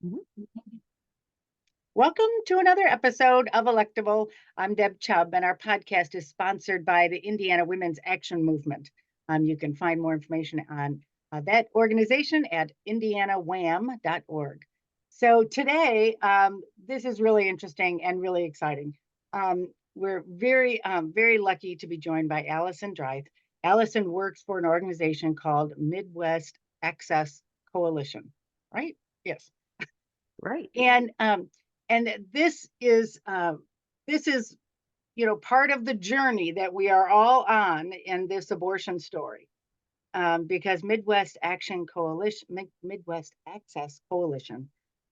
Mhm. Welcome to another episode of Electable. I'm Deb Chubb, and our podcast is sponsored by the Indiana Women's Action Movement. You can find more information on that organization at indianawam.org. So today, this is really interesting and really exciting. We're very lucky to be joined by Alison Dreith. Alison works for an organization called Midwest Access Coalition, right? Yes. Right. And this is part of the journey that we are all on in this abortion story, because Midwest Access Coalition,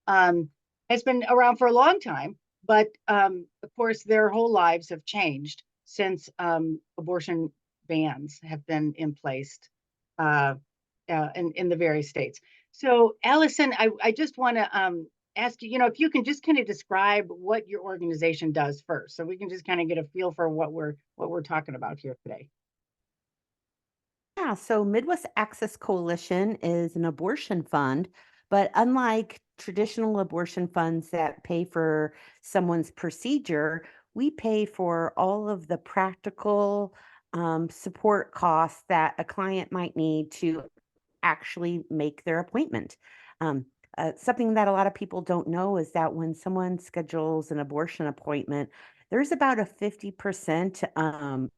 um, has been around for a long time, but of course their whole lives have changed since abortion bans have been in place uh, in the various states. So, Allison, I just want to ask you, if you can just kind of describe what your organization does first, so we can just kind of get a feel for what we're talking about here today. Yeah. So Midwest Access Coalition is an abortion fund, but unlike traditional abortion funds that pay for someone's procedure, we pay for all of the practical support costs that a client might need to actually make their appointment. Um, Something that a lot of people don't know is that when someone schedules an abortion appointment, there's about a 50%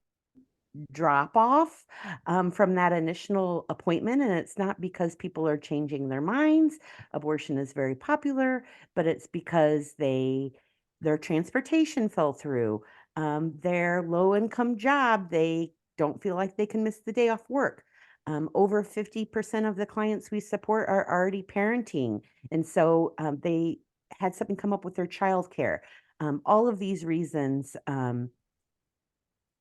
drop off from that initial appointment. And it's not because people are changing their minds. Abortion is very popular, but it's because their transportation fell through. Their low income job, they don't feel like they can miss the day off work. Over 50% of the clients we support are already parenting. And so they had something come up with their childcare. All of these reasons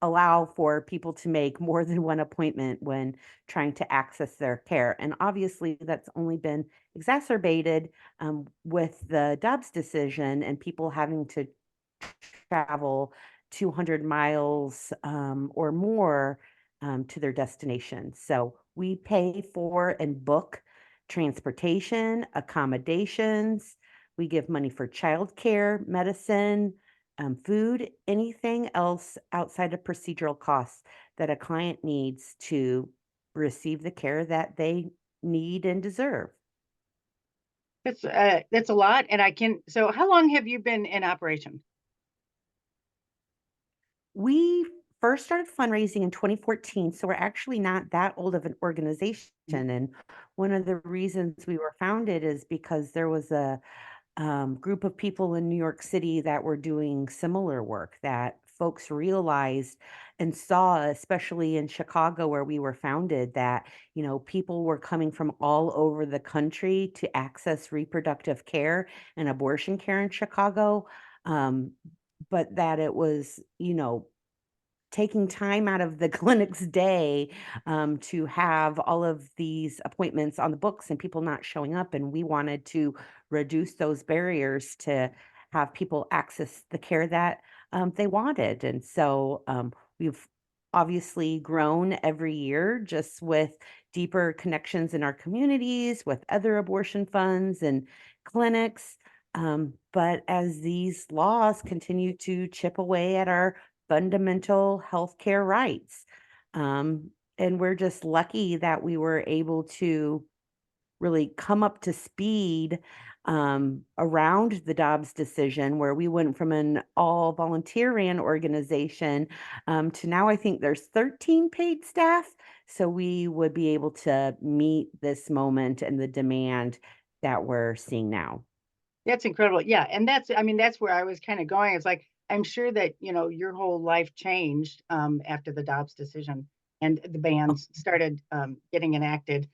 allow for people to make more than one appointment when trying to access their care. And obviously, that's only been exacerbated with the Dobbs decision and people having to travel 200 miles or more to their destination. So we pay for and book transportation, accommodations. We give money for childcare, medicine, food, anything else outside of procedural costs that a client needs to receive the care that they need and deserve. That's a lot, and I can. So, how long have you been in operation? We first started fundraising in 2014, so we're actually not that old of an organization. And one of the reasons we were founded is because there was a group of people in New York City that were doing similar work that folks realized and saw, especially in Chicago, where we were founded, that people were coming from all over the country to access reproductive care and abortion care in Chicago. Um, but that it was, taking time out of the clinic's day to have all of these appointments on the books and people not showing up. And we wanted to reduce those barriers to have people access the care that they wanted. And so we've obviously grown every year just with deeper connections in our communities, with other abortion funds and clinics. But as these laws continue to chip away at our fundamental healthcare rights. And we're just lucky that we were able to really come up to speed around the Dobbs decision, where we went from an all volunteer ran organization to now I think there's 13 paid staff. So we would be able to meet this moment and the demand that we're seeing now. That's incredible. Yeah, and that's where I was kind of going. It's like I'm sure that your whole life changed after the Dobbs decision and the bans started getting enacted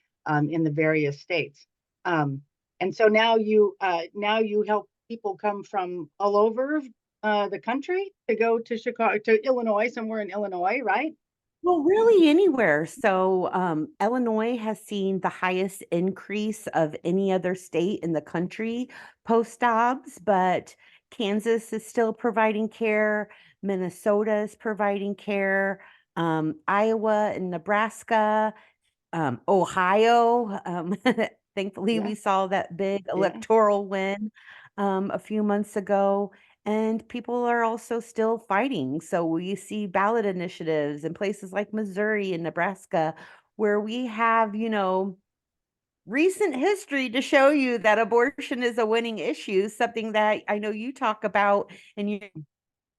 in the various states. Um, and so now you help people come from all over the country to go to Chicago, to Illinois, somewhere in Illinois, right? Well, really anywhere. So, Illinois has seen the highest increase of any other state in the country post Dobbs, but Kansas is still providing care. Minnesota is providing care. Iowa and Nebraska, Ohio, Thankfully, Yeah, we saw that big yeah, electoral win a few months ago, and people are also still fighting. So we see ballot initiatives in places like Missouri and Nebraska where we have, recent history to show you that abortion is a winning issue, something that I know you talk about in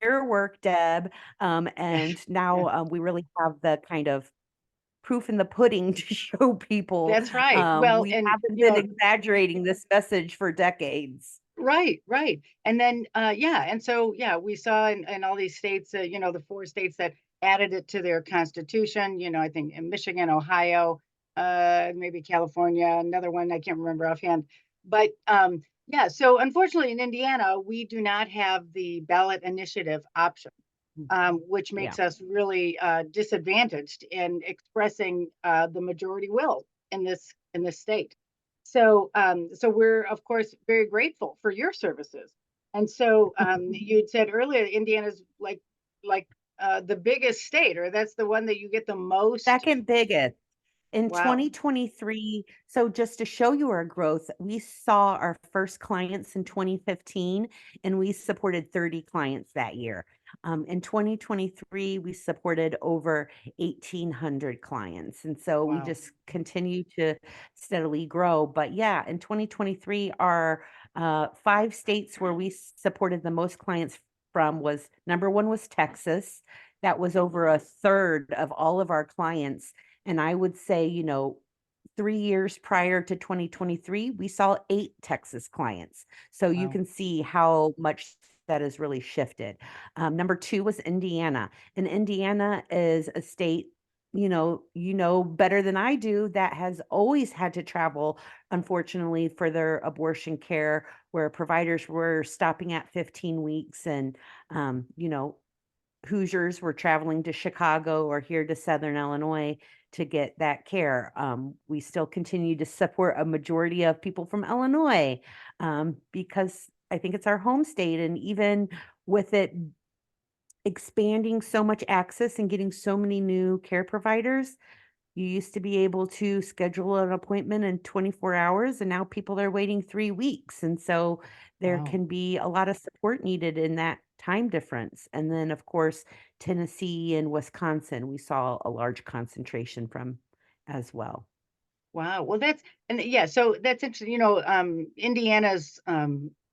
your work, Deb. yeah, And yeah. now we really have the kind of proof in the pudding to show people. That's right. Well, We and haven't been exaggerating this message for decades. right, right. And then, yeah, and so, yeah, we saw in all these states, the 4 states that added it to their constitution, I think in Michigan, Ohio, maybe California, another one I can't remember offhand. But yeah, so unfortunately in Indiana, we do not have the ballot initiative option, which Yeah. makes us really disadvantaged in expressing the majority will in this state. So we're of course very grateful for your services. And so you'd said earlier, Indiana's like the biggest state, or that's the one that you get the most. Second biggest. In Wow, 2023, so just to show you our growth, we saw our first clients in 2015, and we supported 30 clients that year. In 2023, we supported over 1,800 clients. And so we wow, just continue to steadily grow. But yeah, in 2023, our 5 states where we supported the most clients from was number one was Texas. That was over a third of all of our clients. And I would say, 3 years prior to 2023, we saw 8 Texas clients. So you wow, can see how much that has really shifted. Number two was Indiana. And Indiana is a state, you know better than I do, that has always had to travel, unfortunately, for their abortion care, where providers were stopping at 15 weeks and, Hoosiers were traveling to Chicago or here to Southern Illinois to get that care. We still continue to support a majority of people from Illinois, because I think it's our home state. And even with it expanding so much access and getting so many new care providers, you used to be able to schedule an appointment in 24 hours, and now people are waiting 3 weeks. And so there wow. can be a lot of support needed in that time difference. And then, of course, Tennessee and Wisconsin, we saw a large concentration from as well. Wow. Well, yeah, so that's interesting. Indiana's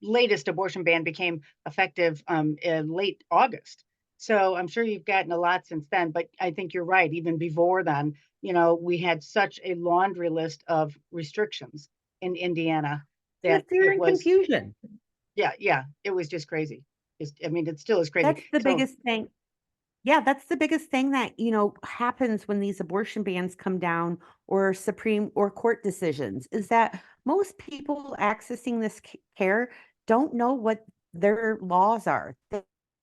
latest abortion ban became effective in late August. So I'm sure you've gotten a lot since then, but I think you're right. Even before then, we had such a laundry list of restrictions in Indiana Yeah, that fear it and was, confusion. yeah, yeah, it was just crazy. I mean, it still is crazy. That's the So, biggest thing. Yeah, that's the biggest thing that, happens when these abortion bans come down or Supreme or court decisions, is that most people accessing this care don't know what their laws are.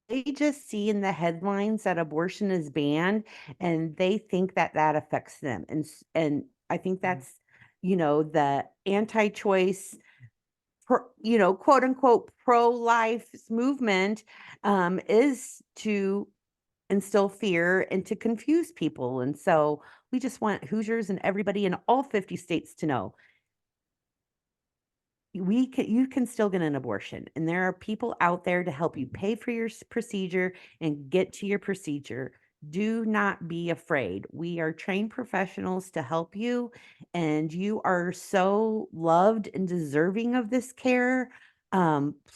They just see in the headlines that abortion is banned, and they think that that affects them. And I think mhm. that's, the anti-choice, quote unquote pro-life movement, is to instill fear and to confuse people. And so we just want Hoosiers and everybody in all 50 states to know you can still get an abortion, and there are people out there to help you pay for your procedure and get to your procedure. Do not be afraid. We are trained professionals to help you, and you are so loved and deserving of this care.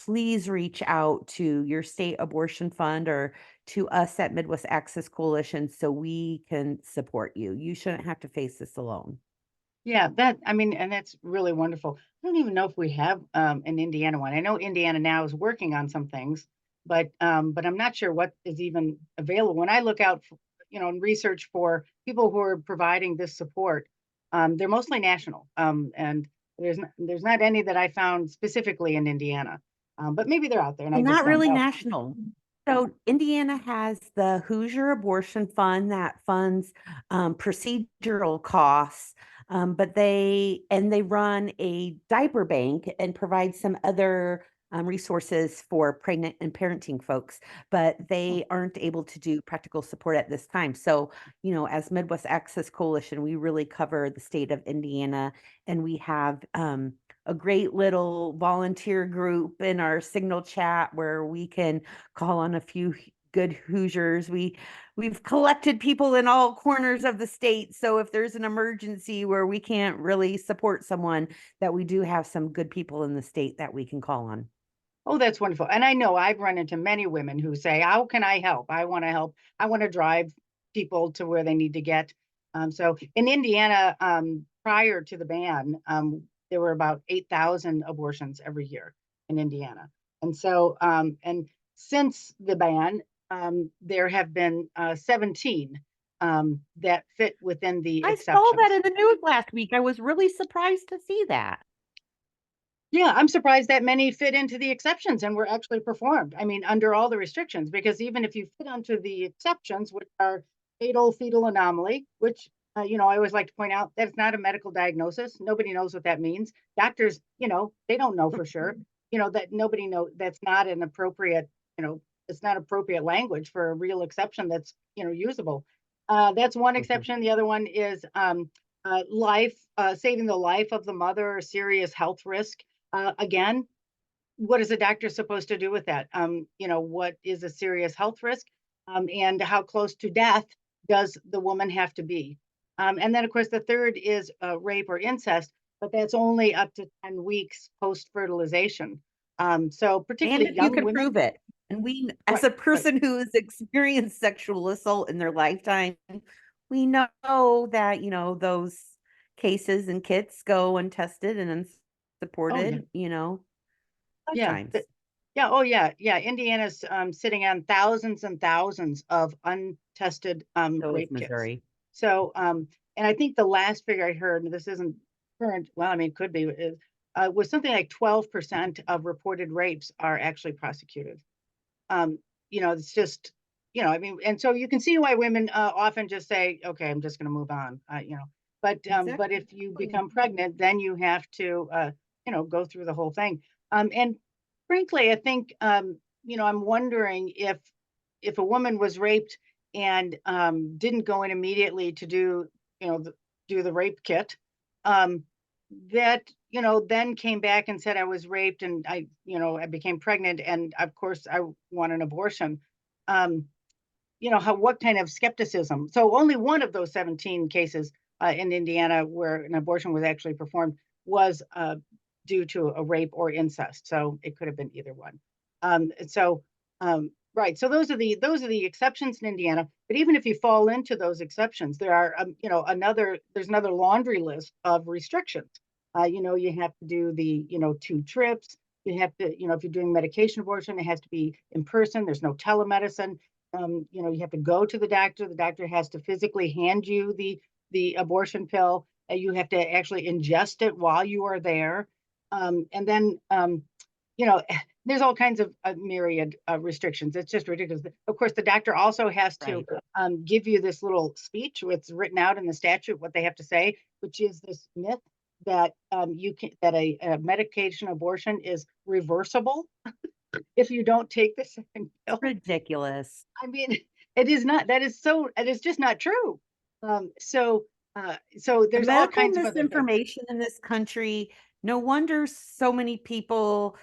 Please reach out to your state abortion fund or to us at Midwest Access Coalition so we can support you. You shouldn't have to face this alone. Yeah, I mean, and that's really wonderful. I don't even know if we have an Indiana one. I know Indiana now is working on some things, but I'm not sure what is even available. When I look out, and research for people who are providing this support, they're mostly national, and there's not any that I found specifically in Indiana, but maybe they're out there, and I And just not don't really know. national. So Indiana has the Hoosier Abortion Fund that funds procedural costs, but they run a diaper bank and provide some other resources for pregnant and parenting folks, but Oh, they aren't able to do practical support at this time. So, as Midwest Access Coalition, we really cover the state of Indiana, and we have a great little volunteer group in our Signal chat where we can call on a few good Hoosiers. We've collected people in all corners of the state, so if there's an emergency where we can't really support someone, that we do have some good people in the state that we can call on. oh, that's wonderful. And I know I've run into many women who say, "How can I help? I want to help. I want to drive people to where they need to get." So in Indiana, prior to the ban, there were about 8,000 abortions every year in Indiana. And so, and since the ban, there have been 17 that fit within the I saw that exceptions. in the news last week. I was really surprised to see that. Yeah, I'm surprised that many fit into the exceptions and were actually performed. I mean, under all the restrictions, because even if you fit onto the exceptions, which are fatal fetal anomaly, which, I always like to point out that's not a medical diagnosis. Nobody knows what that means. Doctors, they don't know for sure. That nobody know that's not an appropriate, it's not appropriate language for a real exception that's, usable. That's one Mhm. exception. The other one is saving the life of the mother, a serious health risk. Again, what is a doctor supposed to do with that? What is a serious health risk? And how close to death does the woman have to be? And then, of course, the third is rape or incest, but that's only up to 10 weeks post fertilization. So, And particularly if you young can women, prove it. And as right, a right. person who has experienced sexual assault in their lifetime, we know that, those cases and kits go untested and Oh, yeah. unsupported, Yeah. lifetimes. Yeah. Oh, yeah. Yeah. Indiana's sitting on thousands and thousands of untested So is rape kits. Missouri. So, and I think the last figure I heard, and this isn't current, well, I mean, it could be, was something like 12% of reported rapes are actually prosecuted. Um, it's just, I mean, and so you can see why women often just say, okay, I'm just going to move on, but if you Exactly. become pregnant, then you have to, go through the whole thing. And frankly, I think, I'm wondering if a woman was raped and didn't go in immediately to do, do the rape kit, um, that then came back and said I was raped and I became pregnant and of course I want an abortion. Um, how what kind of skepticism? So only one of those 17 cases in Indiana where an abortion was actually performed was due to a rape or incest. So it could have been either one. So right. So those are the exceptions in Indiana. But even if you fall into those exceptions, there are there's another laundry list of restrictions. You have to do the 2 trips. You have to, if you're doing medication abortion, it has to be in person. There's no telemedicine. You have to go to the doctor. The doctor has to physically hand you the abortion pill. You have to actually ingest it while you are there. And then, you know, there's all kinds of myriad restrictions. It's just ridiculous. Of course, the doctor also has to Right. give you this little speech. It's written out in the statute what they have to say, which is this myth that a medication abortion is reversible if you don't take the second It's pill. ridiculous. I mean, it is not. It is just not true. So The there's all medical kinds of other things. misinformation in this country, no wonder so many people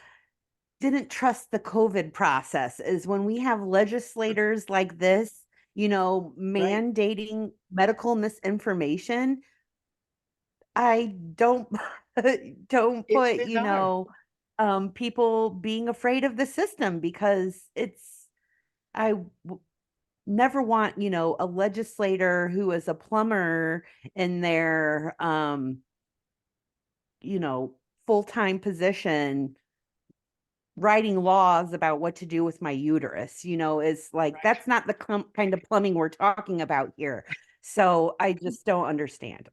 didn't trust the COVID process, is when we have legislators like this, Right. mandating medical misinformation. I don't don't It's put, bizarre. people being afraid of the system because I never want, a legislator who is a plumber in their you know, full-time position writing laws about what to do with my uterus. Is like Right. that's not the kind of plumbing we're talking about here. So I just don't understand.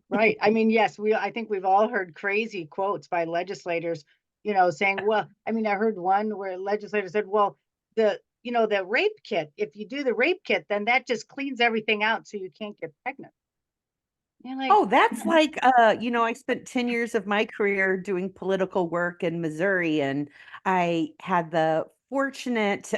Right. I mean, yes, I think we've all heard crazy quotes by legislators, saying, well, I mean, I heard one where a legislator said, well, the rape kit, if you do the rape kit, then that just cleans everything out so you can't get pregnant. You're like, Oh, that's like, I spent 10 years of my career doing political work in Missouri, and I had the fortunate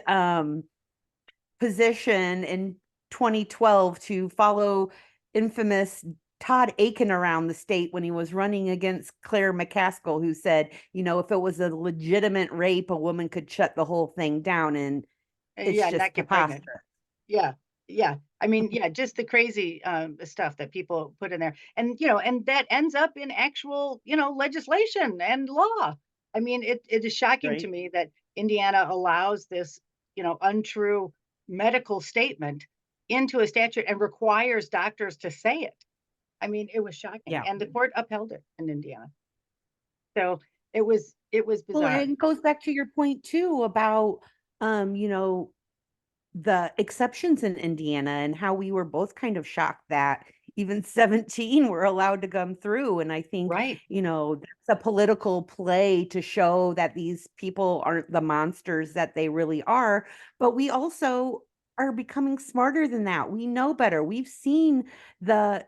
position in 2012 to follow infamous Todd Aiken around the state when he was running against Claire McCaskill, who said, if it was a legitimate rape, a woman could shut the whole thing down. And it's yeah, just not get pregnant. preposterous. Yeah. Yeah. I mean, yeah, just the crazy stuff that people put in there. And, and that ends up in actual, legislation and law. I mean, it is shocking to Right. me that Indiana allows this, untrue medical statement into a statute and requires doctors to say it. I mean, it was shocking. Yeah. And the court upheld it in Indiana. So it was Well, bizarre. and it goes back to your point too about, um, you know, the exceptions in Indiana and how we were both kind of shocked that even 17 were allowed to come through. And I think, Right. that's a political play to show that these people aren't the monsters that they really are. But we also are becoming smarter than that. We know better. We've seen the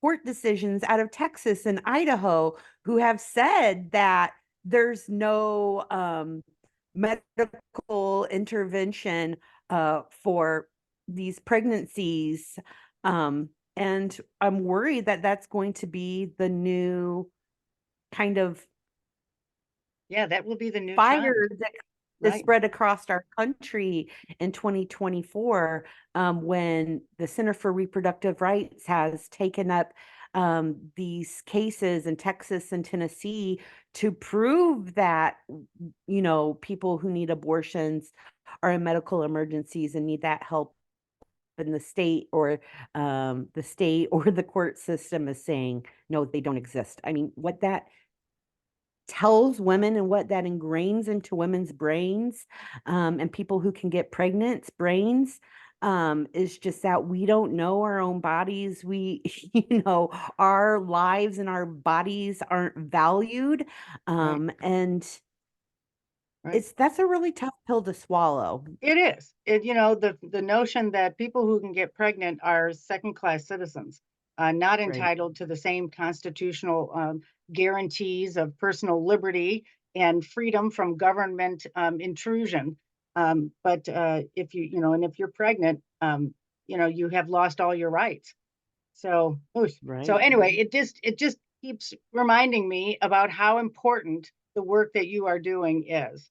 court decisions out of Texas and Idaho who have said that there's no medical intervention for these pregnancies. And I'm worried that that's going to be the new kind of Yeah, that will be the new trend. fire that is Right. spread across our country in 2024, when the Center for Reproductive Rights has taken up these cases in Texas and Tennessee to prove that, people who need abortions are in medical emergencies and need that help. And the state or the court system is saying, no, they don't exist. I mean, what that tells women and what that ingrains into women's brains, and people who can get pregnant's brains, is just that we don't know our own bodies. Our lives and our bodies aren't valued. Right. And Right. that's a really tough pill to swallow. It is. The notion that people who can get pregnant are second-class citizens, not Right. entitled to the same constitutional guarantees of personal liberty and freedom from government intrusion. But and if you're pregnant, you have lost all your rights. So, oof. So Right. anyway, it just keeps reminding me about how important the work that you are doing is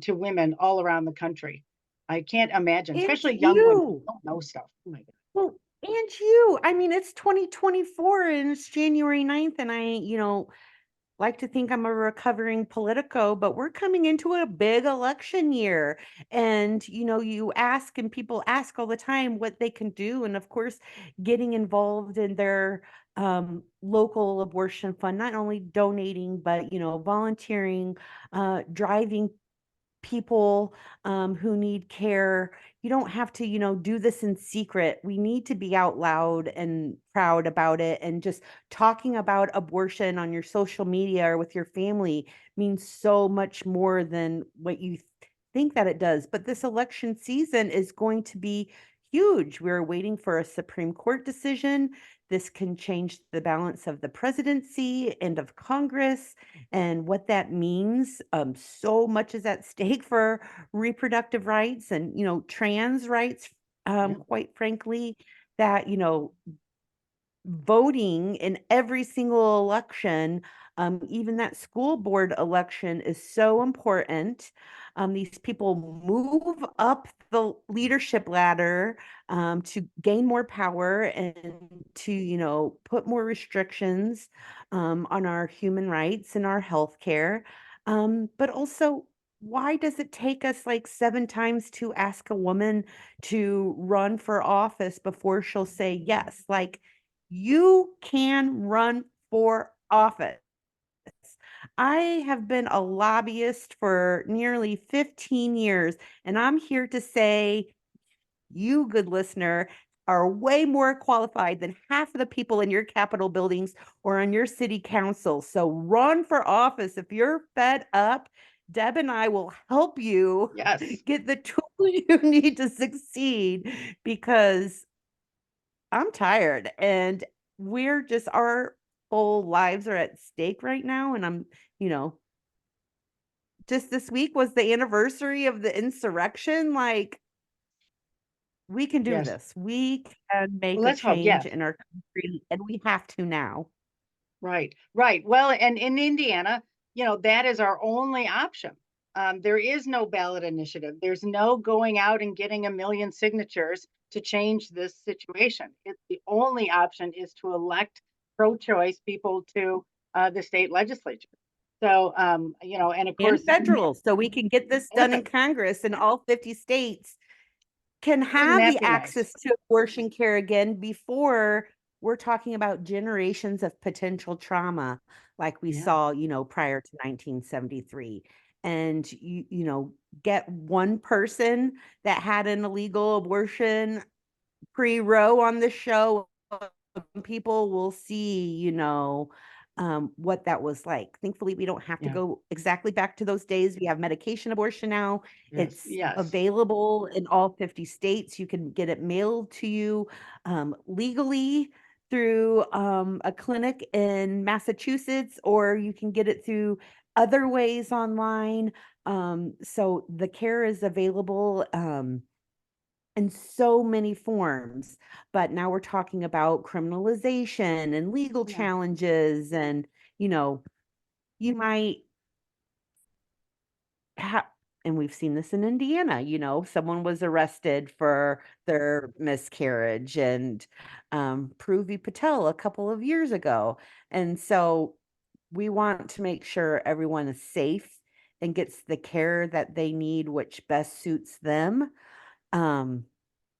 to women all around the country. I can't imagine, And especially young women who you. don't know stuff. Oh my God. Well, and you. I mean, it's 2024 and it's January 9th, and I like to think I'm a recovering politico, but we're coming into a big election year. And, you ask, and people ask all the time what they can do. And of course, getting involved in their local abortion fund, not only donating, but, volunteering, driving people who need care. You don't have to, do this in secret. We need to be out loud and proud about it. And just talking about abortion on your social media or with your family means so much more than what you think that it does. But this election season is going to be huge. We're waiting for a Supreme Court decision. This can change the balance of the presidency and of Congress and what that means. So much is at stake for reproductive rights and, trans rights, Yeah. quite frankly, that, voting in every single election, even that school board election is so important. These people move up the leadership ladder to gain more power and to, put more restrictions on our human rights and our health care. But also, why does it take us like 7 times to ask a woman to run for office before she'll say yes? Like, you can run for office. I have been a lobbyist for nearly 15 years, and I'm here to say you, good listener, are way more qualified than half of the people in your Capitol buildings or on your city council. So run for office. If you're fed up, Deb and I will help you Yes. get the tools you need to succeed, because I'm tired and we're just our whole lives are at stake right now, and you know, just this week was the anniversary of the insurrection, like, we can do Yes. this. We can Well, make a let's hope. change Yes. in our country, and we have to now. Right, right. Well, and in Indiana, that is our only option. There is no ballot initiative. There's no going out and getting a million signatures to change this situation. It's the only option is to elect pro-choice people to the state legislature. So, and of And course, federal, so we can get this and done in Congress, and all 50 states can wouldn't have that the be nice? access to abortion care again before we're talking about generations of potential trauma like we Yeah, saw, prior to 1973. And get one person that had an illegal abortion pre-Roe on the show, people will see, what that was like. Thankfully, we don't have to yeah, go exactly back to those days. We have medication abortion now. yes, It's yes, available in all 50 states. You can get it mailed to you legally through a clinic in Massachusetts, or you can get it through other ways online. So the care is available. In so many forms. But now we're talking about criminalization and legal yeah, challenges. And, you know, you might have, and we've seen this in Indiana, someone was arrested for their miscarriage and Pruvi Patel a couple of years ago. And so we want to make sure everyone is safe and gets the care that they need, which best suits them. Um,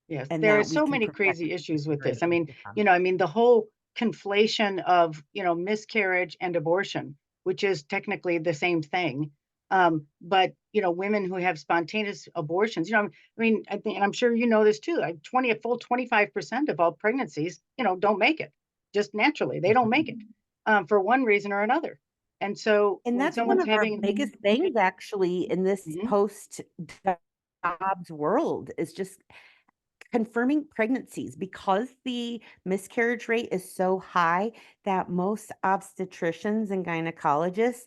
yes. and There are that we so can many protect crazy issues with this. I generations mean, to come. the whole conflation of, miscarriage and abortion, which is technically the same thing. But women who have spontaneous abortions, I think, and I'm sure you know this too, like a full 25% of all pregnancies, don't make it. Just naturally, they don't make it for one reason or another. And so And when that's one someone's of our having, biggest things actually in this Mhm, post jobs world is just confirming pregnancies because the miscarriage rate is so high that most obstetricians and gynecologists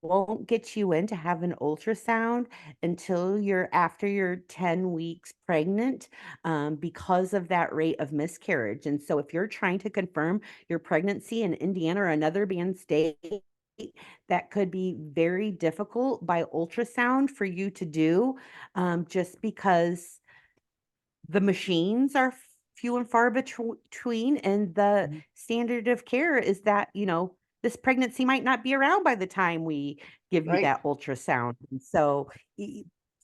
won't get you in to have an ultrasound until you're after you're 10 weeks pregnant because of that rate of miscarriage. And so if you're trying to confirm your pregnancy in Indiana or another banned state, that could be very difficult by ultrasound for you to do just because the machines are few and far between, and the mhm, standard of care is that, this pregnancy might not be around by the time we give you right? that ultrasound. And so,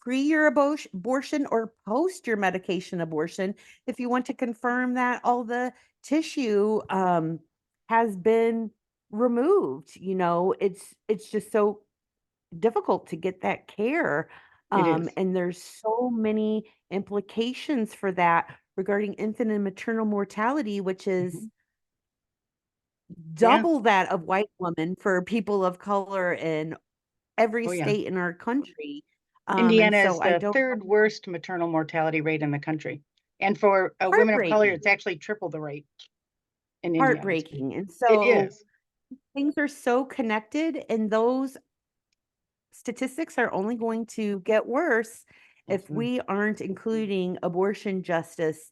pre your abortion or post your medication abortion, if you want to confirm that all the tissue has been removed, it's just so difficult to get that care. It is. And there's so many implications for that regarding infant and maternal mortality, which is Mhm. Yeah. double that of white women for people of color in every Oh, yeah. state in our country. And Indiana so is I the don't third worst maternal mortality rate in the country. And for women of color, heartbreaking, it's actually triple the rate in Indiana. heartbreaking. And It so is. things are so connected, and those statistics are only going to get worse if Absolutely. we aren't including abortion justice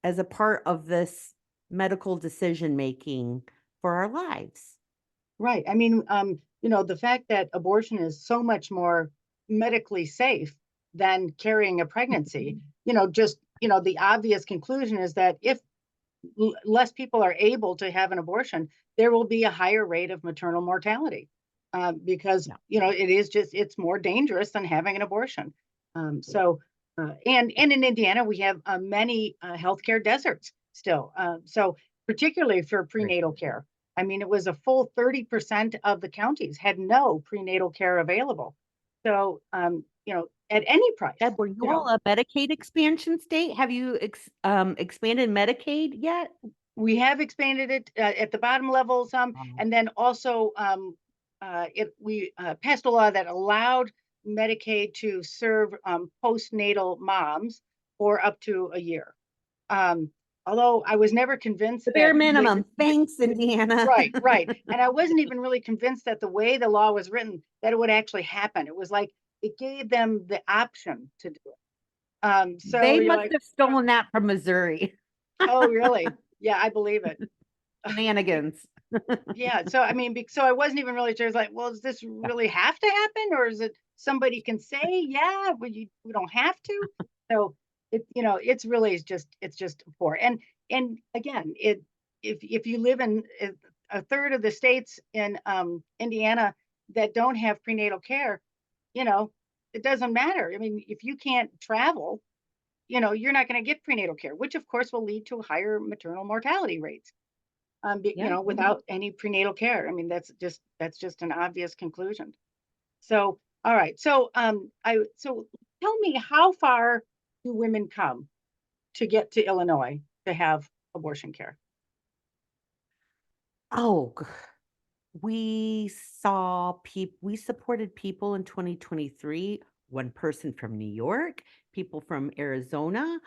as a part of this medical decision making for our lives. Right. I mean, the fact that abortion is so much more medically safe than carrying a pregnancy, just, the obvious conclusion is that if less people are able to have an abortion, there will be a higher rate of maternal mortality because Yeah. it's more dangerous than having an abortion. And in Indiana we have many healthcare deserts still. So particularly for Right. prenatal care, I mean, it was a full 30% of the counties had no prenatal care available. So at any price, Deb, were you all a Medicaid expansion state? Have you expanded Medicaid yet? we have expanded it at the bottom level some, Um, and then also we passed a law that allowed Medicaid to serve postnatal moms for up to a year. Um, although I was never convinced The bare that minimum. Thanks, Indiana. right, right. And I wasn't even really convinced that the way the law was written, that it would actually happen. It was like it gave them the option to do it. So They you're must like, have stolen that from Missouri. oh, really? Yeah, I believe it. Shenanigans. Yeah. So I mean, so I wasn't even really sure. It's like, well, does this really have to happen, or is it somebody can say, yeah, but we don't have to? So it's really it's just poor. And again, if you live in a third of the states in Indiana that don't have prenatal care, you know, it doesn't matter. I mean, if you can't travel, you're not going to get prenatal care, which of course will lead to higher maternal mortality rates. Yeah. Without any prenatal care. I mean, that's just an obvious conclusion. So, all right. So tell me, how far do women come to get to Illinois to have abortion care? Oh, we supported people in 2023, one person from New York, people from Arizona.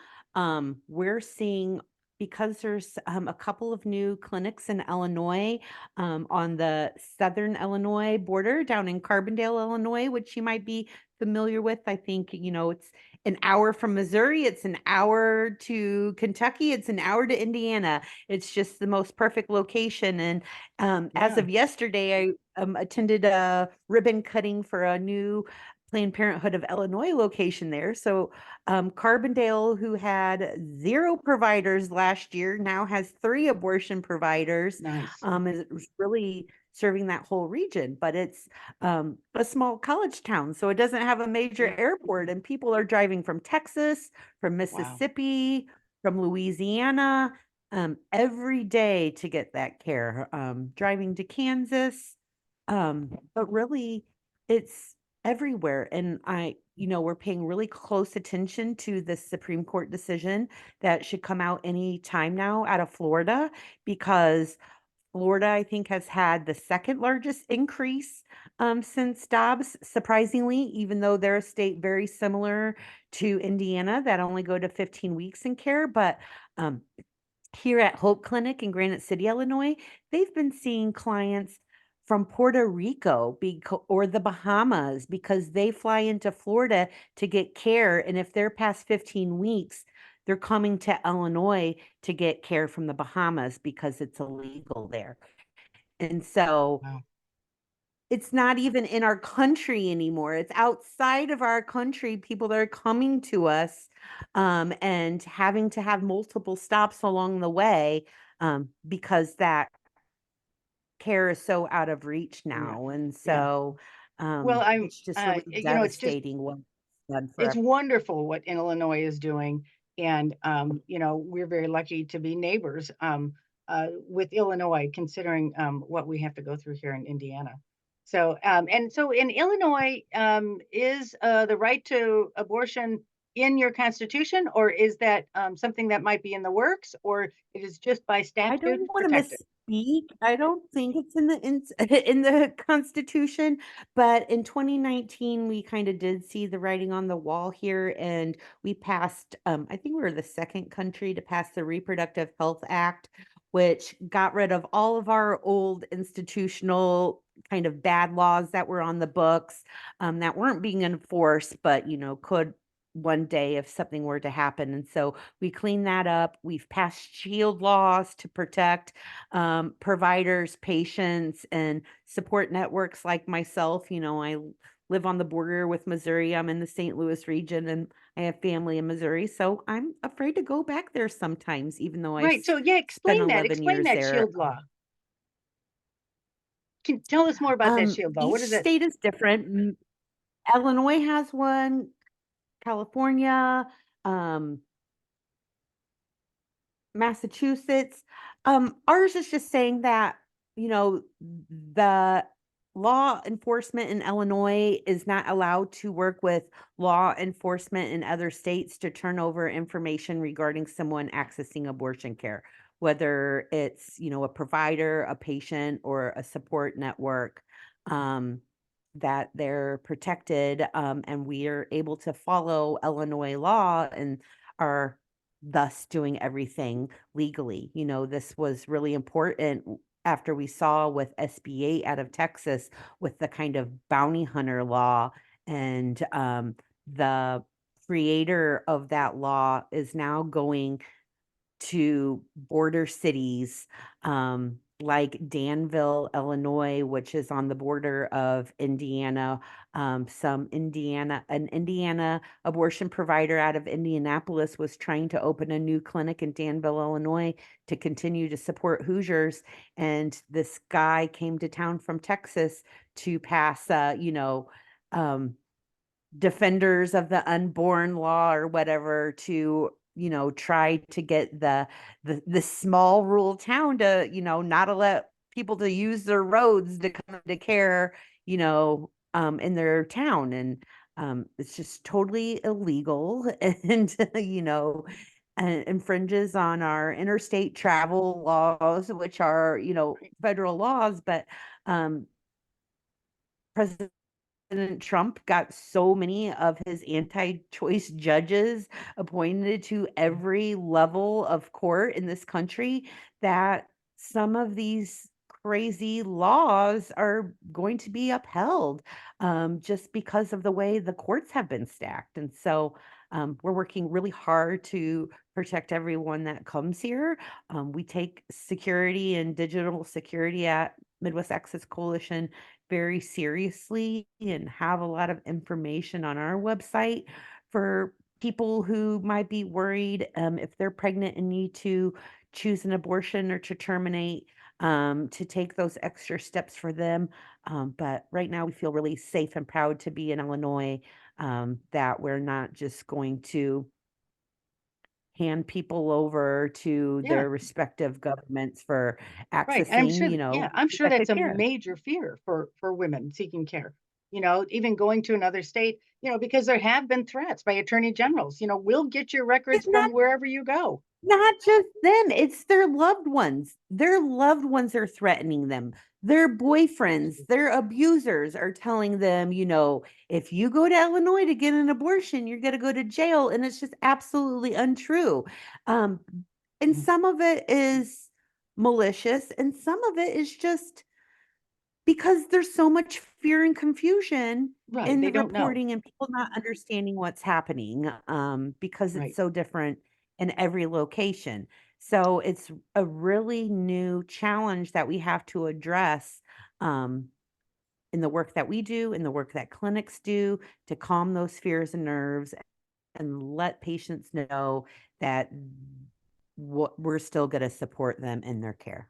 We're seeing, because there's a couple of new clinics in Illinois, on the southern Illinois border down in Carbondale, Illinois, which you might be familiar with. I think, it's an hour from Missouri, it's an hour to Kentucky, it's an hour to Indiana. It's just the most perfect location. And as Yeah, of yesterday, I attended a ribbon cutting for a new Planned Parenthood of Illinois location there. So Carbondale, who had 0 providers last year, now has 3 abortion providers. nice. Is really serving that whole region, but it's a small college town, so it doesn't have a major Yeah. airport, and people are driving from Texas, from Wow. Mississippi, from Louisiana, every day to get that care, driving to Kansas. But really, it's everywhere. And we're paying really close attention to the Supreme Court decision that should come out any time now out of Florida, because Florida, I think, has had the second largest increase since Dobbs, surprisingly, even though they're a state very similar to Indiana that only go to 15 weeks in care. But um, here at Hope Clinic in Granite City, Illinois, they've been seeing clients from Puerto Rico or the Bahamas, because they fly into Florida to get care. And if they're past 15 weeks, they're coming to Illinois to get care from the Bahamas because it's illegal there. And so Wow. it's not even in our country anymore. It's outside of our country, people that are coming to us, and having to have multiple stops along the way, because that care is so out of reach Yeah. now. And Yeah. so Well, it's just really devastating what's done for it's us. wonderful what Illinois is doing. And, we're very lucky to be neighbors with Illinois, considering what we have to go through here in Indiana. So, and so in Illinois, is the right to abortion in your constitution, or is that something that might be in the works, or it is just by I statute don't wanna protected? misspeak. I don't think it's in the in the Constitution, but in 2019, we kinda did see the writing on the wall here, and we passed, I think we were the 2nd country to pass the Reproductive Health Act, which got rid of all of our old institutional kind of bad laws that were on the books, that weren't being enforced, but, could one day if something were to happen. And so we cleaned that up. We've passed shield laws to protect providers, patients, and support networks like myself. I live on the border with Missouri. I'm in the St. Louis region, and I have family in Missouri. So I'm afraid to go back there sometimes, even though Right. So, yeah, spent explain that. 11 Explain years that there. shield law. Can tell us more about that shield law. What Each is it? state is different. Illinois has one, California, um, Massachusetts. Ours is just saying that, the law enforcement in Illinois is not allowed to work with law enforcement in other states to turn over information regarding someone accessing abortion care, whether it's, a provider, a patient, or a support network, that they're protected, and we are able to follow Illinois law and our thus doing everything legally. This was really important after we saw with SB 8 out of Texas with the kind of bounty hunter law. And the creator of that law is now going to border cities, like Danville, Illinois, which is on the border of Indiana. An Indiana abortion provider out of Indianapolis was trying to open a new clinic in Danville, Illinois to continue to support Hoosiers. And this guy came to town from Texas to pass, um, defenders of the unborn law or whatever to try to get the small rural town to not let people to use their roads to come into care in their town. And it's just totally illegal and infringes on our interstate travel laws, which are federal laws. But President Trump got so many of his anti-choice judges appointed to every level of court in this country that some of these crazy laws are going to be upheld, just because of the way the courts have been stacked. And so we're working really hard to protect everyone that comes here. We take security and digital security at Midwest Access Coalition very seriously and have a lot of information on our website for people who might be worried, if they're pregnant and need to choose an abortion or to terminate, to take those extra steps for them. But right now, we feel really safe and proud to be in Illinois, that we're not just going to hand people over to Yeah, their respective governments for right. And I'm accessing, sure, yeah, I'm sure effective that's a care. major fear for women seeking care. Even going to another state, because there have been threats by attorney generals, we'll get your records It's not from wherever you go. Not just them, it's their loved ones. Their loved ones are threatening them. Their boyfriends, their abusers are telling them, if you go to Illinois to get an abortion, you're going to go to jail. And it's just absolutely untrue. Um, and Mhm. some of it is malicious, and some of it is just because there's so much fear and confusion Right. in They the don't know. reporting and people not understanding what's happening, because it's Right. so different in every location. So it's a really new challenge that we have to address, um, in the work that we do, in the work that clinics do, to calm those fears and nerves and let patients know that we're still going to support them in their care.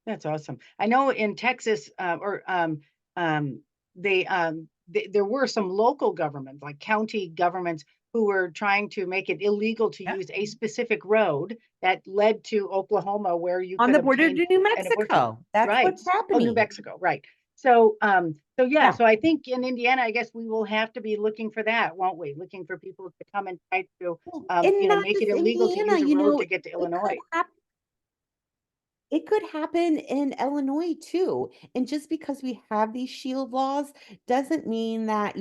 That's awesome. I know in Texas, or um, there were some local governments, like county governments, who were trying to make it illegal to Yeah. use a specific road that led to Oklahoma, where you On could the border obtain to New an abortion. Mexico. That's Right. what's Oh, New happening. Mexico. Right. So yeah. Yeah. So I think in Indiana, I guess we will have to be looking for that, won't we? Looking for people to come and try to, Well, and not make it just illegal to Indiana, use a road to get to it could Illinois. happen. It could happen in Illinois too. And just because we have these shield laws doesn't mean that,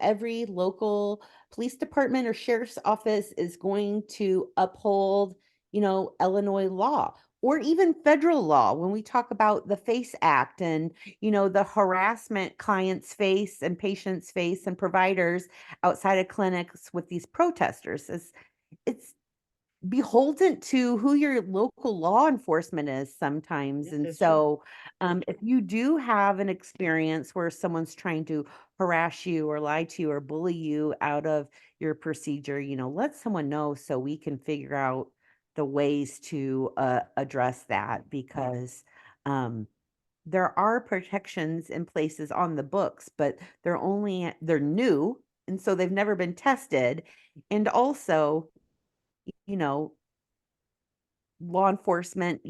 every local police department or sheriff's office is going to uphold, Illinois law or even federal law. When we talk about the FACE Act and, the harassment clients face and patients face and providers outside of clinics with these protesters, it's beholden to who your local law enforcement is sometimes. This And is true. so, if you do have an experience where someone's trying to harass you or lie to you or bully you out of your procedure, let someone know so we can figure out the ways to address that, because there are protections in places on the books, but they're new. And so they've never been tested. And also, you know, law enforcement,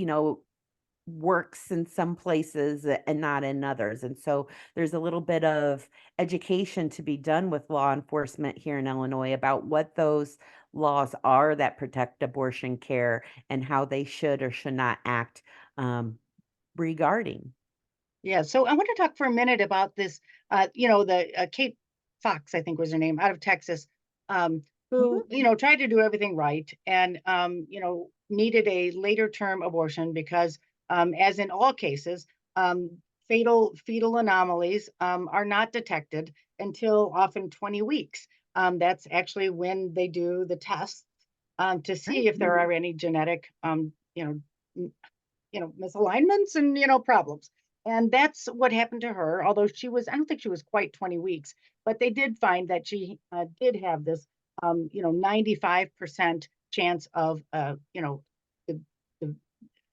works in some places and not in others. And so there's a little bit of education to be done with law enforcement here in Illinois about what those laws are that protect abortion care and how they should or should not act, regarding. Yeah, so I want to talk for a minute about this. The Kate Fox, I think was her name, out of Texas. Um, who, Mhm. tried to do everything right and, needed a later term abortion because, as in all cases, um, fatal fetal anomalies are not detected until often 20 weeks. That's actually when they do the tests to see Right. if there are any genetic, m- misalignments and, problems. And that's what happened to her. Although I don't think she was quite 20 weeks, but they did find that she did have this, 95% chance of, the, the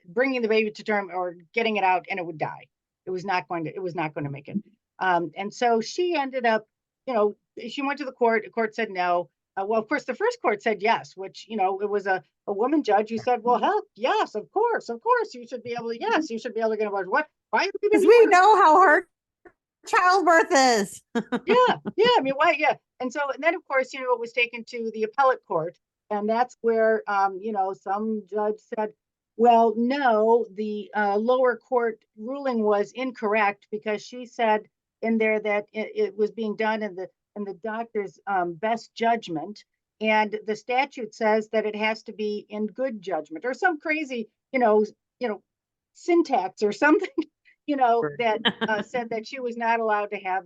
bringing the baby to term or getting it out, and it would die. It was not going to make it. And so she ended up, you know, she went to the court. The court said no. Well, of course, the first court said yes, which, it was a woman judge who said, well, hell, yes, of course, you should be able to, yes, you should be able to get abortion. What? Why have we been Because we doing? know how hard childbirth is. Yeah, yeah. I mean, why? Yeah. And then, of course, it was taken to the appellate court, and that's where, some judge said, "Well, no, the lower court ruling was incorrect because she said in there that it was being done in the doctor's best judgment, and the statute says that it has to be in good judgment or some crazy, syntax or something." That said that she was not allowed to have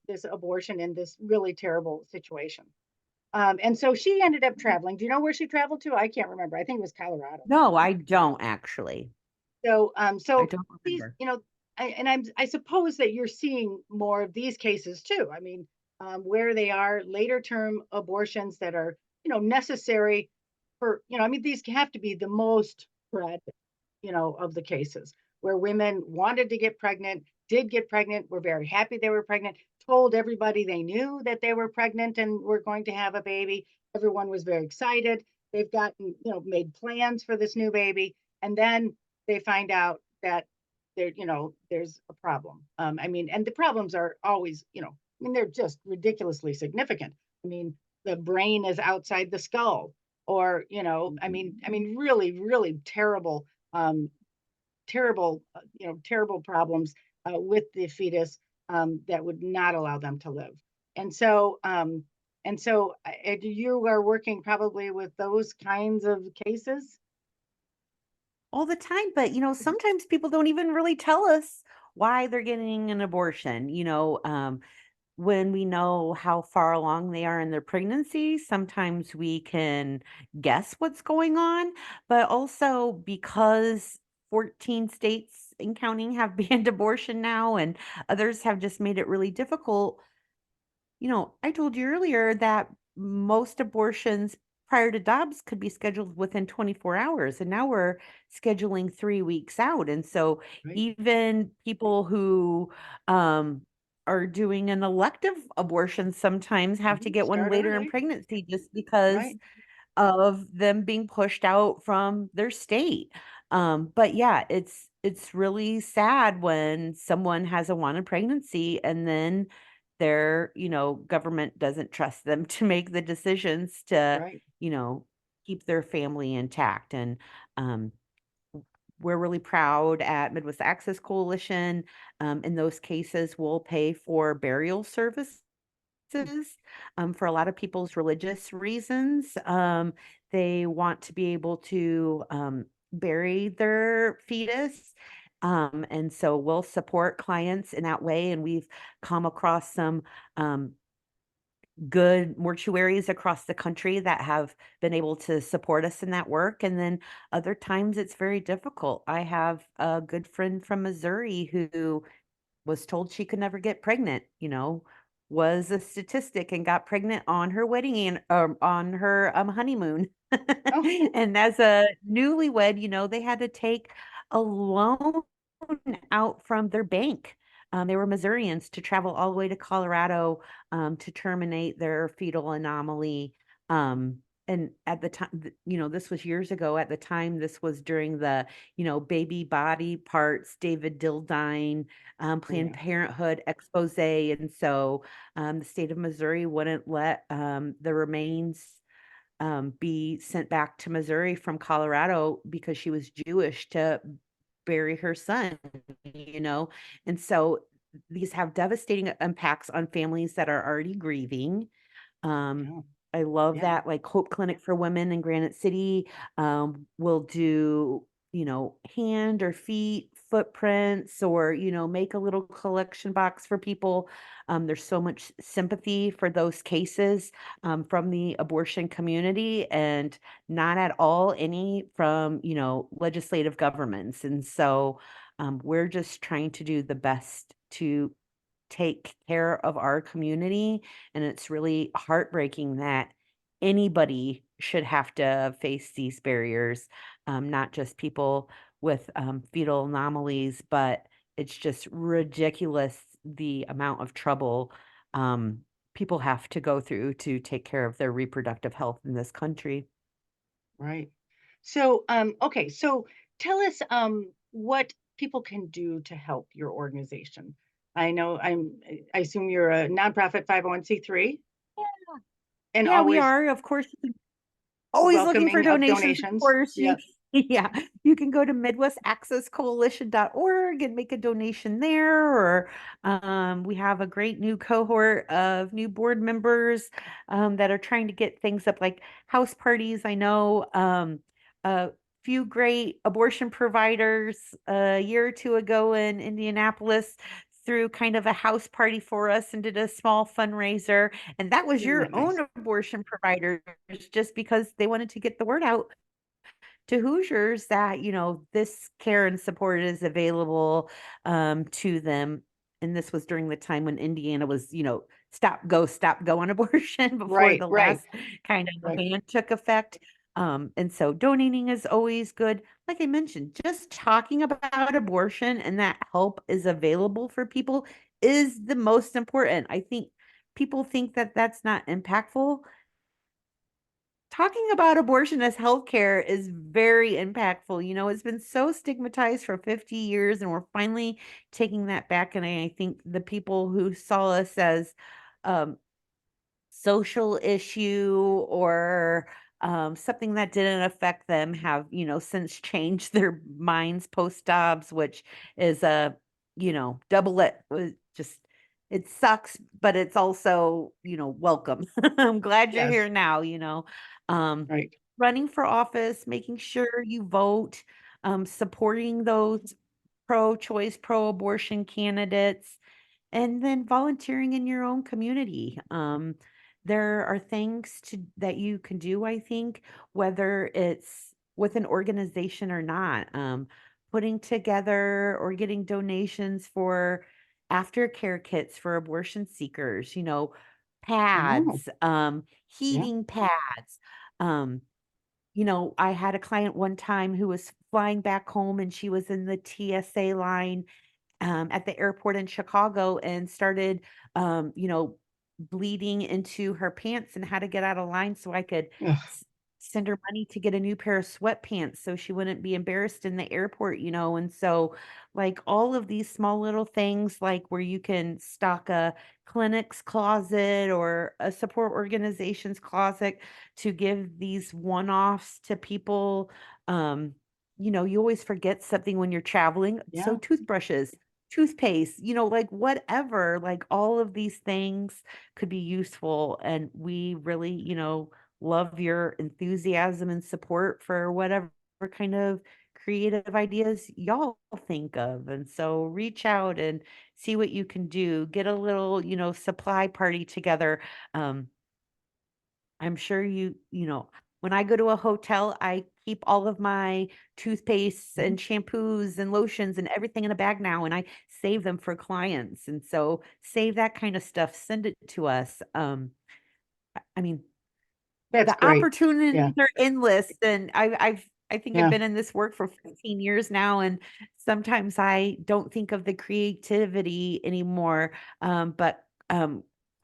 this abortion in this really terrible situation. And so she ended up traveling. Do you know where she traveled to? I can't remember. I think it was Colorado. No, I don't actually. So, I so don't these, remember. I suppose that you're seeing more of these cases too. I mean, where they are later term abortions that are, necessary for, I mean, these have to be the most tragic, of the cases where women wanted to get pregnant, did get pregnant, were very happy they were pregnant, told everybody they knew that they were pregnant and were going to have a baby. Everyone was very excited. They've gotten, made plans for this new baby. And then they find out that there's a problem. I mean, and the problems are always, I mean, they're just ridiculously significant. I mean, the brain is outside the skull, or, really, really terrible, um, terrible problems with the fetus that would not allow them to live. And so, you are working probably with those kinds of cases. All the time, but sometimes people don't even really tell us why they're getting an abortion. When we know how far along they are in their pregnancy, sometimes we can guess what's going on, but also because 14 states and counting have banned abortion now and others have just made it really difficult. I told you earlier that most abortions prior to Dobbs could be scheduled within 24 hours, and now we're scheduling 3 weeks out. And so Right. even people who are doing an elective abortion sometimes have to get one Start later in early. pregnancy just because Right. of them being pushed out from their state. But yeah, it's really sad when someone has a wanted pregnancy and then their, government doesn't trust them to make the decisions to, Right. you know, keep their family intact. And um, we're really proud at Midwest Access Coalition. In those cases, we'll pay for burial services for a lot of people's religious reasons. They want to be able to bury their fetus. And so we'll support clients in that way. And we've come across some good mortuaries across the country that have been able to support us in that work. And then other times it's very difficult. I have a good friend from Missouri who was told she could never get pregnant, was a statistic and got pregnant on her wedding and on her honeymoon. Oh, And as a newlywed, they had to take a loan out from their bank. They were Missourians to travel all the way to Colorado to terminate their fetal anomaly. Um, and at the time, this was years ago. At the time, this was during the, baby body parts, David Dildine, oh Planned yeah. Parenthood expose. And so the state of Missouri wouldn't let the remains be sent back to Missouri from Colorado because she was Jewish to bury her son, you know? And so these have devastating impacts on families that are already grieving. Um, Yeah. I love Yeah. that. Like Hope Clinic for Women in Granite City will do, hand or feet footprints or, make a little collection box for people. There's so much sympathy for those cases from the abortion community and not at all any from, legislative governments. And so we're just trying to do the best to take care of our community, and it's really heartbreaking that anybody should have to face these barriers, not just people with, fetal anomalies, but it's just ridiculous the amount of trouble, people have to go through to take care of their reproductive health in this country. Right. So, okay, so tell us what people can do to help your organization. I know I assume you're a nonprofit 501(c)(3) and Yeah, we always are, of course. Always looking for welcoming of donations, of donations. course. You Yeah. yeah, you can go to midwestaccesscoalition.org and make a donation there, or we have a great new cohort of new board members that are trying to get things up, like house parties. I know a few great abortion providers a year or two ago in Indianapolis threw kind of a house party for us and did a small fundraiser, and that was Isn't your that own nice? abortion provider just because they wanted to get the word out to Hoosiers that, this care and support is available to them. And this was during the time when Indiana was, stop, go on abortion before Right, the right, last kind of right. ban took effect. And so donating is always good. Like I mentioned, just talking about abortion and that help is available for people is the most important. I think people think that that's not impactful. Talking about abortion as healthcare is very impactful. It's been so stigmatized for 50 years, and we're finally taking that back. And I think the people who saw us as um, social issue or something that didn't affect them have, since changed their minds post Dobbs, which is a, double it just it sucks, but it's also, welcome. I'm glad you're Yes, here now, um, right. running for office, making sure you vote, supporting those pro-choice, pro-abortion candidates, and then volunteering in your own community. There are things that you can do, I think, whether it's with an organization or not. Putting together or getting donations for aftercare kits for abortion seekers, Oh, pads, yeah. heating pads. Um, I had a client one time who was flying back home and she was in the TSA line at the airport in Chicago and started, bleeding into her pants and had to get out of line so I could Ugh, s- send her money to get a new pair of sweatpants so she wouldn't be embarrassed in the airport, And so, like, all of these small little things, like where you can stock a clinic's closet or a support organization's closet to give these one offs to people. You always forget something when you're traveling. So, yeah. toothbrushes, toothpaste, like whatever, like all of these things could be useful. And we really, love your enthusiasm and support for whatever kind of creative ideas y'all think of. And so reach out and see what you can do. Get a little, supply party together. Um, I'm sure when I go to a hotel, I keep all of my toothpastes Mhm. and shampoos and lotions and everything in a bag now, and I save them for clients. And so save that kind of stuff, send it to us. I mean, That's the great. Yeah, opportunities are endless, and I think I've yeah. been in this work for 15 years now, and sometimes I don't think of the creativity anymore. But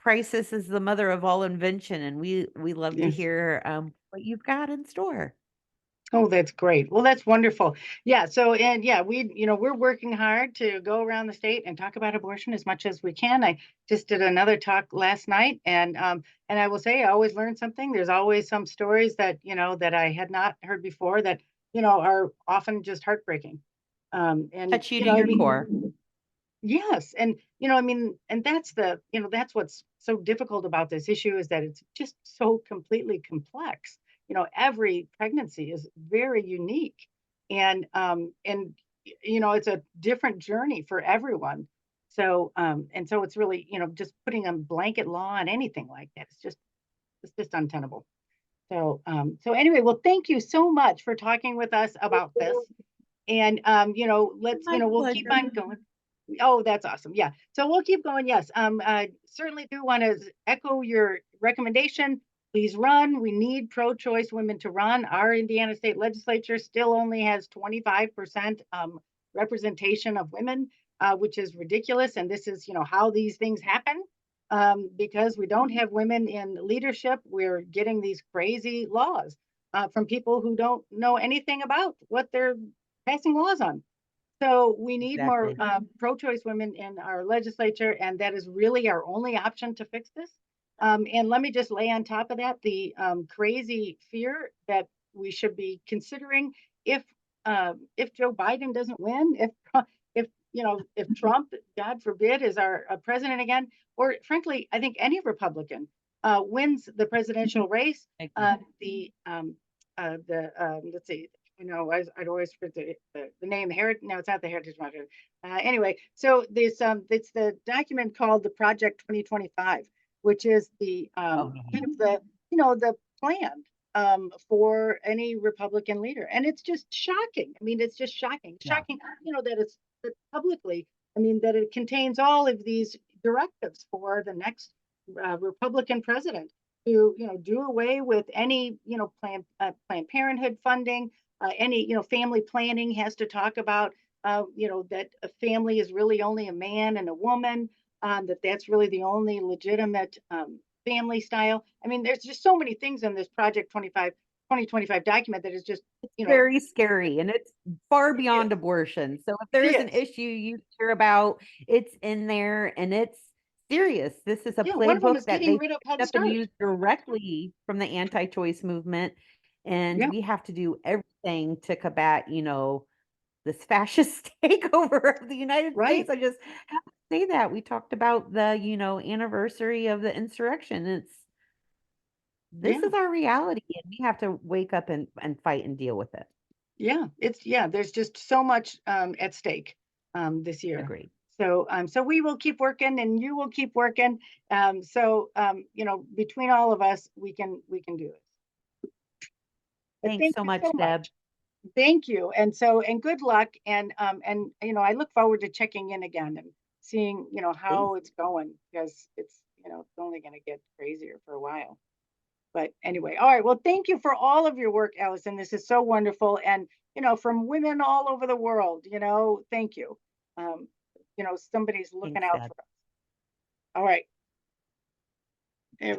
crisis is the mother of all invention, and we love to Yes. hear what you've got in store. Oh, that's great. Well, that's wonderful. Yeah. So, and yeah, we're working hard to go around the state and talk about abortion as much as we can. I just did another talk last night, and I will say I always learn something. There's always some stories that that I had not heard before that are often just heartbreaking. And Touch you to I your core. mean, Yes, and I mean, and that's that's what's so difficult about this issue is that it's just so completely complex. Every pregnancy is very unique, and it's a different journey for everyone. So it's really, just putting a blanket law on anything like that, it's just untenable. So anyway, well, thank you so much for talking with us about this. And My we'll keep pleasure. on going. Oh, that's awesome. Yeah. So we'll keep going. Yes. I certainly do want to echo your recommendation. Please run. We need pro-choice women to run. Our Indiana state legislature still only has 25% representation of women, which is ridiculous. And this is, how these things happen. Because we don't have women in leadership, we're getting these crazy laws from people who don't know anything about what they're passing laws on. So we need more Exactly. pro-choice women in our legislature, and that is really our only option to fix this. And let me just lay on top of that the crazy fear that we should be considering if if Joe Biden doesn't win, if Trump, God forbid, is our president again, or frankly, I think any Republican wins the presidential race, I agree. let's see, I'd always forget the name. No, it's not the Heritage Market. Anyway, so this it's the document called the Project 2025, which is the Oh, kind of the plan for any Republican leader, and it's just shocking. I mean, it's just shocking, yeah. shocking. That it's that publicly. I mean, that it contains all of these directives for the next Republican president to do away with any Planned Parenthood funding, any family planning has to talk about that a family is really only a man and a woman, that's really the only legitimate family style. I mean, there's just so many things in this Project 2025 document that is just Very scary, and it's far it is, beyond abortion. So if there it is an is. issue you hear about, it's in there and it's serious. This is a Yeah, one of them playbook is that getting they rid of picked Head up and Start. used directly from the anti-choice movement, and Yeah, we have to do everything to combat, this fascist takeover of the United right. States. I just have to say that. We talked about the, anniversary of the insurrection. This Yeah. is our reality, and we have to wake up and fight and deal with it. There's just so much at stake this year. Agreed. So we will keep working, and you will keep working. Between all of us, we can do it. But Thanks thank so you so much, Deb. much. Thank you, and good luck. And I look forward to checking in again and seeing Please. how it's going, because it's only going to get crazier for a while. But anyway, all right. Well, thank you for all of your work, Allison. This is so wonderful. And, from women all over the world, thank you. Um, somebody's looking Thanks, out Deb. for us. All right. There we